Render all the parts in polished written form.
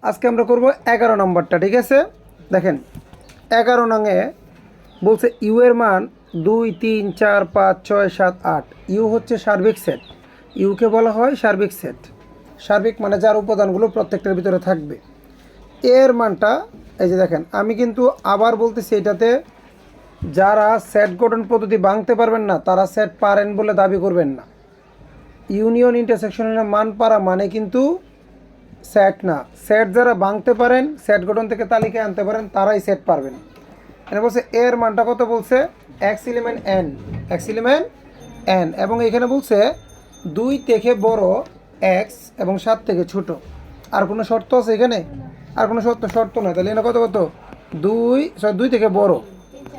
আজকে আমরা করব 11 নম্বরটা, ঠিক আছে। দেখেন 11 নংয়ে বলছে ইউ এর মান 2 3 4 5 6 7 8। ইউ হচ্ছে সার্বিক সেট, ইউকে বলা হয় সার্বিক সেট। সার্বিক মানে যার উপাদানগুলো প্রত্যেকটার ভিতরে থাকবে। এর মানটা এই যে দেখেন, আমি কিন্তু আবার বলতেছি, এটাতে যারা সেট গঠন পদ্ধতি ভাঙতে পারবেন না তারা সেট পারেন বলে দাবি করবেন না। ইউনিয়ন ইন্টারসেকশনের মান পারা মানে কিন্তু সেট না। সেট যারা ভাঙতে পারেন, সেট গঠন থেকে তালিকায় আনতে পারেন, তারাই সেট পারবেন। এখানে বলছে এর মানটা কত, বলছে x element N, x element N, এবং এখানে বলছে 2 থেকে বড় এক্স এবং 7 থেকে ছোট। আর কোনো শর্ত আছে এখানে? আর কোনো শর্ত নয়। তাহলে এটা কত 2 থেকে বড়,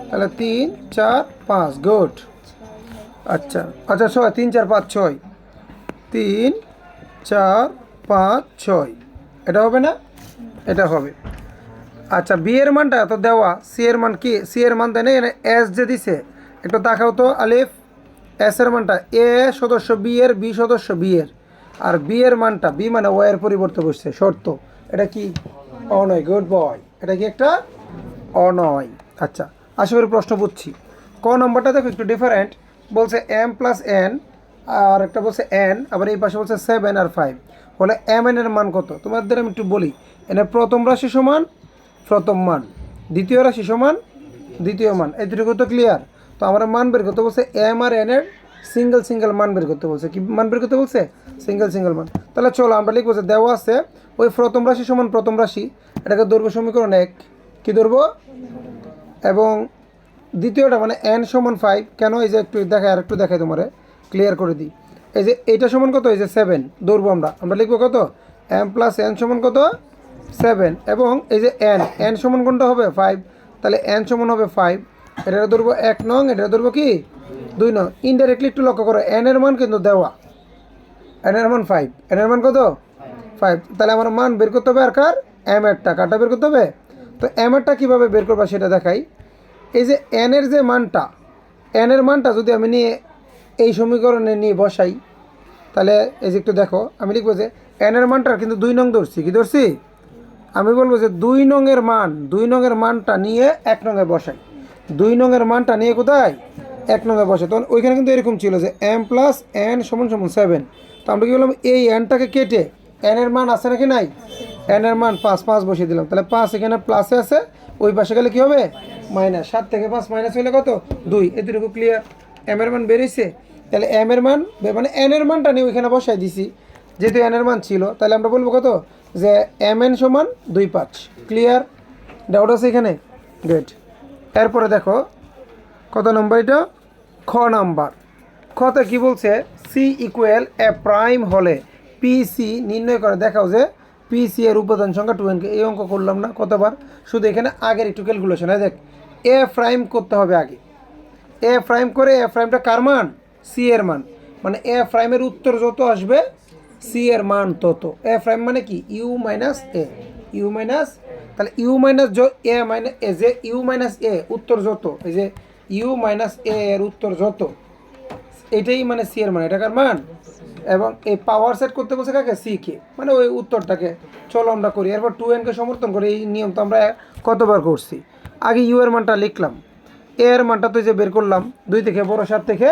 তাহলে 3 4 5। গুড। আচ্ছা 6, 3 4 5 6, 3 4 5 6, এটা হবে না? এটা হবে। আচ্ছা বি এর মানটা তো দেওয়া, সি এর মান কি? সি এর মান দেয় না, এখানে এস যে দিছে একটু দেখাও তো আলিফ। এস এর মানটা এ সদস্য বি এর, বি সদস্য বি এর, আর বি এর মানটা বি মানে ওয়াই এর পরিবর্তে বসছে শর্ত। এটা কি? অনয়। Good boy. এটা কি একটা অনয়? আচ্ছা আশা করি প্রশ্ন বুঝছি। ক নম্বরটা দেখো একটু ডিফারেন্ট, বলছে এম প্লাস এন, আর একটা বলছে এন, আবার এই পাশে বলছে 7 আর 5। বলে এম এন এর মান কত? তোমাদের আমি একটু বলি, এনে প্রথম রাশি সমান প্রথম মান, দ্বিতীয় রাশি সমান দ্বিতীয় মান, এই দুটো তো ক্লিয়ার। তো আমার মান বের করতে বলছে এম আর এন এর সিঙ্গেল মান বের করতে বলছে। কি মান বের করতে বলছে? সিঙ্গেল মান। তাহলে চলো আমরা লিখবো যে দেওয়া আছে ওই প্রথম রাশি সমান প্রথম রাশি, এটাকে ধরবো সমীকরণ 1, কি ধরবো? এবং দ্বিতীয়টা মানে এন সমান 5, কেন? এই যে একটু দেখায়, আর একটু দেখায় তোমারে ক্লিয়ার করে দিই। এই যে এইটা সমান কত? এই যে 7 ধরবো আমরা লিখবো কত? এম প্লাস এন সমান কত? 7। এবং এই যে এন সমান কোনটা হবে? 5। তাহলে এন সমান হবে 5। এটা ধরবো 1 নং, এটা ধরবো কি 2 নং। ইনডাইরেক্টলি একটু লক্ষ্য করো, এন এর মান কিন্তু দেওয়া, এন এর মান 5, এন এর মান কত? 5। তাহলে আমার মান বের করতে হবে আর কার? এম এরটা, কাটা বের করতে হবে। তো এম এরটা কীভাবে বের করবা সেটা দেখাই। এই যে এন এর যে মানটা, এন এর মানটা যদি আমি নিয়ে এই সমীকরণে নিয়ে বসাই, তাহলে এই যে একটু দেখো, আমি লিখবো যে এন এর মানটার কিন্তু 2 নং ধরছি। কি ধরছি? আমি বলবো যে 2 নংয়ের মান, 2 নংয়ের মানটা নিয়ে 1 নংয়ে বসাই। 2 নংয়ের মানটা নিয়ে কোথায়? 1 নংয়ে বসে। তখন ওইখানে কিন্তু এরকম ছিল যে এম প্লাস এন সমান 7। তো আমরা কী বললাম, এই এনটাকে কেটে এন এর মান আছে নাকি নাই? এন এর মান 5 বসিয়ে দিলাম। তাহলে 5 এখানে প্লাসে আছে, ওই পাশে গেলে কী হবে? মাইনাস। 7 থেকে 5 মাইনাস হলে কত? 2। এটুকু ক্লিয়ার। এম এর মান বেরিয়েছে। তাহলে এম এর মান মানে এন এর মানটা নিয়ে ওইখানে বসাই দিছি, যেহেতু এন এর মান ছিল। তাহলে আমরা বলবো কত? যে এম এন সমান 2 5। ক্লিয়ার? ডাউট আছে এখানে? গুড। এরপরে দেখো কত নম্বর এটা? খ নাম্বার। খতে কি বলছে? সি ইকুয়াল এ প্রাইম হলে পি সি নির্ণয় করে দেখাও যে পি সি এর উপাদান সংখ্যা 2n। এই অঙ্ক করলাম না কতবার? শুধু এখানে আগের একটু ক্যালকুলেশন। দেখ এ প্রাইম করতে হবে আগে। এ প্রাইম করে এ প্রাইমটা কার মান? সি এর মান। মানে এ প্রাইমের উত্তর যত আসবে সি এর মান তত। এ প্রাইম মানে কি? U minus A, U minus, তাহলে U minus A minus A, যে ইউ মাইনাস এ উত্তর যত, এই যে ইউ মাইনাস এ এর উত্তর যত, এটাই মানে সি এর মান, এটাকার মান। এবং এই পাওয়ার সেট করতে বলছে কাকে? সি কে, মানে ওই উত্তরটাকে। চলো আমরা করি। এরপর 2nকে সমর্থন করে এই নিয়ম তো আমরা কতবার করছি। আগে ইউ এর মানটা লিখলাম, এ এর মানটা তো যে বের করলাম, 2 থেকে বড় 7 থেকে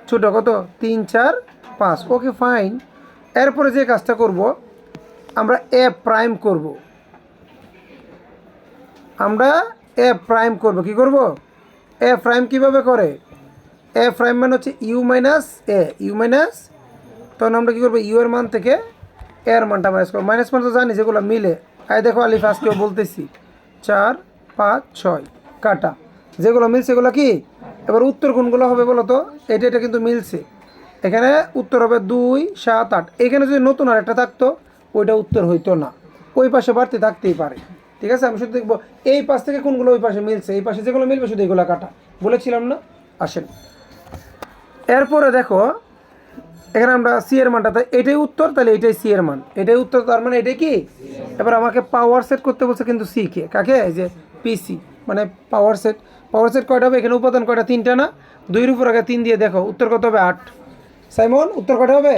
ছোট কত? 3 4 5। Okay fine. এরপরে যে কাজটা করব, আমরা এ প্রাইম করব। আমরা এ প্রাইম করব। কি করব? এ প্রাইম কিভাবে করে? এ প্রাইম মানে হচ্ছে U minus A, U minus, তখন আমরা কী করবো? ইউ এর মান থেকে এর মানটা মাইনাস করবো। মাইনাস মান তো জানি যেগুলো মিলে। আয় দেখো আলিফ আজকেও বলতেছি 4 5 6 কাটা, যেগুলো মিলছে এগুলো কি? এবার উত্তর কোনগুলো হবে বলো তো? এটা কিন্তু মিলছে। এখানে উত্তর হবে 2 7 8। এখানে যদি নতুন আর একটা থাকতো ওইটা উত্তর হইতো না, ওই পাশে বাড়তি থাকতেই পারে। ঠিক আছে, আমি শুধু দেখবো এই পাশ থেকে কোনগুলো ওই পাশে মিলছে, এই পাশে যেগুলো মিলবে শুধু এগুলো কাটা। বলেছিলাম না? আসেন এরপরে দেখো, এখানে আমরা সি এর মানটা, তাই এটাই উত্তর, তাহলে এটাই সি এর মান, এটাই উত্তর, তার মানে এটাই কি? এবার আমাকে পাওয়ার সেট করতে বলছে কিন্তু সি কে, কাকে? এই যে পিসি, মানে পাওয়ার সেট। পাওয়ার সেট কয়টা হবে? এখানে উপাদান কয়টা? 3টা না? 2 এর উপর আগে 3 দিয়ে দেখো উত্তর কত হবে? 8। সাইমন উত্তর কয়টা হবে?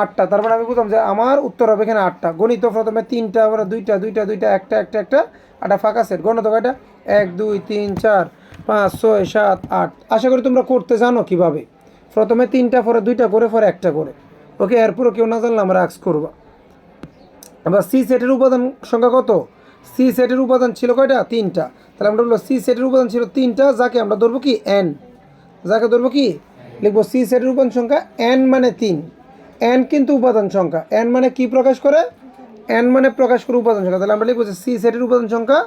8টা। তার মানে আমি বুঝলাম যে আমার উত্তর হবে এখানে 8টা। গণিত প্রথমে 3টা, আবার 2টা 2টা 2টা, একটা একটা একটা, একটা ফাঁকা সেট। গণিত কয়টা? 1 2 3 4 5 6 7 8। আশা করি তোমরা করতে জানো কিভাবে। প্রথমে 3টা, পরে 2টা করে, পরে একটা করে। ওকে, এরপরে কেউ না জানলে আমরা আক্স করবা। আবার সি সেটের উপাদান সংখ্যা কত? সি সেটের উপাদান ছিল কয়টা? 3টা। তাহলে আমরা বলবো সি সেটের উপাদান ছিল 3টা, যাকে আমরা ধরবো কি এন। যাকে ধরবো কি লিখবো? সি সেটের উপাদান সংখ্যা এন মানে 3। এন কিন্তু উপাদান সংখ্যা। এন মানে কি প্রকাশ করে? এন মানে প্রকাশ করে উপাদান সংখ্যা। তাহলে আমরা লিখবো যে সি সেটের উপাদান সংখ্যা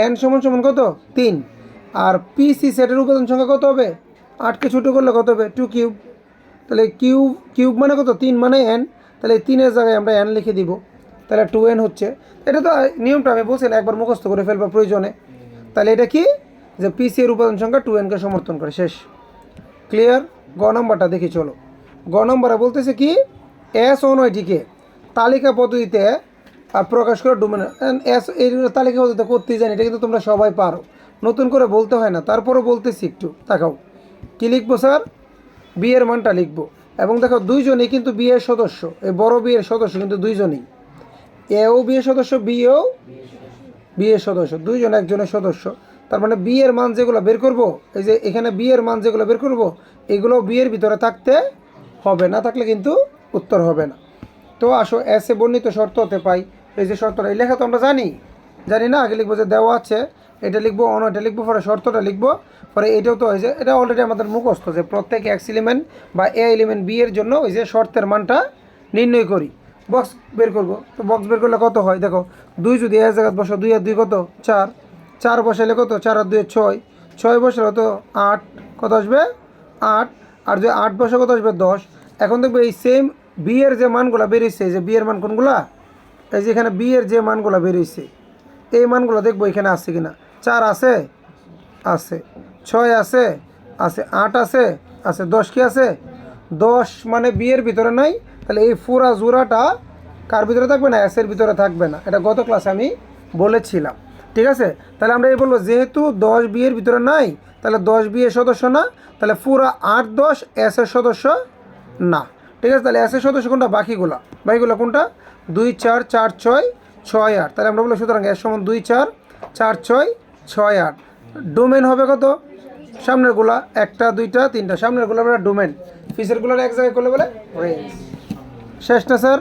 এন সমান সমান কত? 3। আর পি সি সেটের উপাদান সংখ্যা কত হবে? 8কে ছোটো করলে কত হবে? 2 কিউব। তাহলে কিউব কিউব মানে কত? 3 মানে এন। তাহলে এই 3-এর জায়গায় আমরা এন লিখে দিব। তাহলে 2n হচ্ছে। এটা তো নিয়মটা আমি বলছিলাম, একবার মুখস্থ করে ফেলবা প্রয়োজনে। তাহলে এটা কি? যে পিসি এর উপাদান সংখ্যা 2nকে সমর্থন করে। শেষ। ক্লিয়ার? গ নম্বরটা দেখি চলো। গ নম্বরে বলতেছে কি? এস অনয়টিকে তালিকা পদ্ধতিতে প্রকাশ করে ডোমেন। এস এই তালিকা পদ্ধতিতে করতেই জানি, এটা কিন্তু তোমরা সবাই পারো, নতুন করে বলতে হয় না। তারপরও বলতেছি, একটু তাকাও। কী লিখবো স্যার? বিয়ের মানটা লিখবো। এবং দেখো দুইজনই কিন্তু বিয়ের সদস্য, এই বড় বিয়ের সদস্য কিন্তু দুইজনই। এও বিয়ের সদস্য, বিয়েও বিয়ের সদস্য, দুইজন একজনের সদস্য। তার মানে বিয়ের মান যেগুলো বের করব, এই যে এখানে বিয়ের মান যেগুলো বের করব, এগুলো বিয়ের ভিতরে থাকতে হবে, না থাকলে কিন্তু উত্তর হবে না। তো আসো, এসে বর্ণিত শর্ত হতে পাই। এই যে শর্তটা, এই লেখা তো আমরা জানি না। আগে লিখবো যে দেওয়া আছে, এটা লিখবো, এটা লিখবো, পরে শর্তটা লিখবো, পরে এটাও তো হয়েছে। এটা অলরেডি আমাদের মুখস্থ যে প্রত্যেক এক্স এলিমেন্ট বা এ এলিমেন্ট বি এর জন্য ওই যে শর্তের মানটা নির্ণয় করি। বক্স বের করবো, তো বক্স বের করলে কত হয় দেখো। 2 যদি এক জায়গায় বসো, 2 আর 2 কত? 4। 4 বসাইলে কত? 4 আর 2 6। 6 বসালে তো 8, কত আসবে? 8। আর যদি 8 বসে কত আসবে? 10। এখন দেখবো এই সেম বি এর যে মানগুলো বেরিয়েছে, এই যে বি এর মান কোনগুলা? এই যে এখানে বি এর যে মানগুলো বেরিয়েছে, এই মানগুলো দেখবো এখানে আছে কিনা। 4 আছে? আছে। 6 আছে? আছে। 8 আছে? আছে। 10 কি আছে? 10 মানে বিয়ের ভিতরে নাই। তাহলে এই পুরা জোড়াটা কার ভিতরে থাকবে না? এসের ভিতরে থাকবে না। এটা গত ক্লাসে আমি বলেছিলাম। ঠিক আছে? তাহলে আমরা এই বলবো যেহেতু 10 বিয়ের ভিতরে নাই, তাহলে 10 বিয়ের সদস্য না। তাহলে পুরা 8 10 এসের সদস্য না। ঠিক আছে? তাহলে এসের সদস্য কোনটা? বাকিগুলা কোনটা? 2 4 4 6 6 8। তাহলে আমরা বলবো সুতরাং এর সমান 2 4 4 6 6 8। ডোমেন হবে কত? সামনের গুলা 1টা 2টা 3টা, সামনের গুলা বলে ডোমেন, পিছের গুলার এক জায়গায় করলে বলে রেঞ্জ। শেষ না স্যার?